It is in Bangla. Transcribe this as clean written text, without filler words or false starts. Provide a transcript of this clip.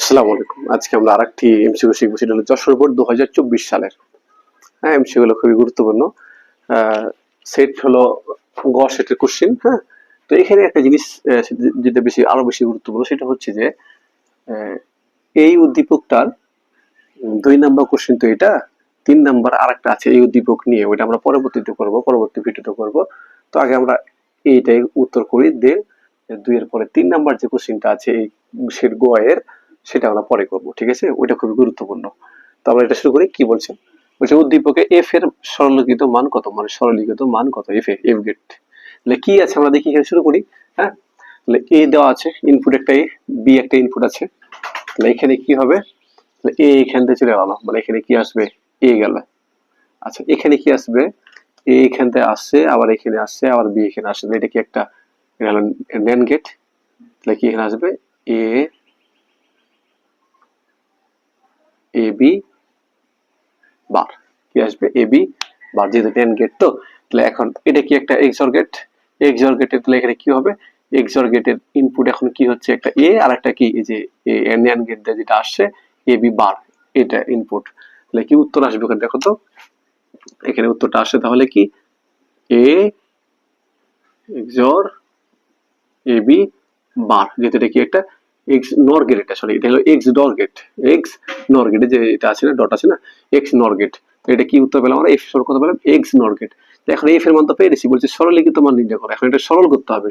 আসসালামু আলাইকুম। আজকে আমরা আরেকটি এমসিকিউ শিখবো, সেটা হলো যশোর বোর্ড 2024 সালের। হ্যাঁ, এমসিকিউ গুলো খুবই গুরুত্বপূর্ণ। সেট হলো গ সেটের কোশ্চেন। হ্যাঁ, তো এখানে একটা জিনিস যেটা আরো বেশি গুরুত্বপূর্ণ, সেটা হচ্ছে যে এই উদ্দীপকটার 2 নাম্বার কোশ্চেন তো এটা, 3 নাম্বার আরেকটা আছে এই উদ্দীপক নিয়ে, ওইটা আমরা পরবর্তী ভিডিওতে করব। তো আগে আমরা এইটাই উত্তর করি, দেন 2 এর পরে 3 নাম্বার যে কোশ্চেনটা আছে এই সেট গ এর, সেটা আমরা পরে করব। ঠিক আছে, ওইটা খুবই গুরুত্বপূর্ণ। তো আমরা এটা শুরু করি। কি বলছে? বলছে উদ্দীপকে এফ এর সরলীকৃত মান কত, মানে সরলীকৃত মান কত এফ গেট। তাহলে কি আছে আমরা দেখি, এখানে শুরু করি। হ্যাঁ, তাহলে এ দেওয়া আছে, ইনপুট একটা এ, বি একটা ইনপুট আছে। তাহলে এখানে কি হবে, এ এখান থেকে চলে গেল, মানে এখানে কি আসবে, এ গেল। আচ্ছা, এখানে কি আসবে, এ এখান থেকে আসছে, আবার এখানে আসছে, আবার বি এখানে আসবে। এটা কি একটা ন্যান্ড গেট? তাহলে কি এখানে আসবে, এ এ বি বার, কি আসবে, এ বি বার, যেহেতু ন্যান্ড গেট। তো তাহলে এখন এটা কি একটা এক্সঅর গেট? এক্সঅর গেটের তাহলে এখানে কি হবে, এক্সঅর গেটের ইনপুট এখন কি হচ্ছে, একটা এ আর একটা কি, এই যে ন্যান্ড গেট দিয়ে যেটা আসছে এ বি বার, এটা ইনপুট। তাহলে কি উত্তর আসবে ওখানে, দেখো তো এখানে উত্তরটা আসে তাহলে কি, এ এক্সঅর এ বি বার, যেহেতু এটা কি একটা এক্স নর গেট, এটা সরি এটা হলো এক্স ডর গেট। এক্স নর গেটে যে এটা আছে না, ডট আছে না, এক্স নর গেট। তো এটা কি উত্তর পেলাম আমরা, এফ সরল কথা পেলাম, এক্স নর গেট। তো এখন এফ এর মান তো পেয়ে গেছি, বলছে সরলীকৃত মান নির্ণয় করো। এখন এটা সরল করতে হবে।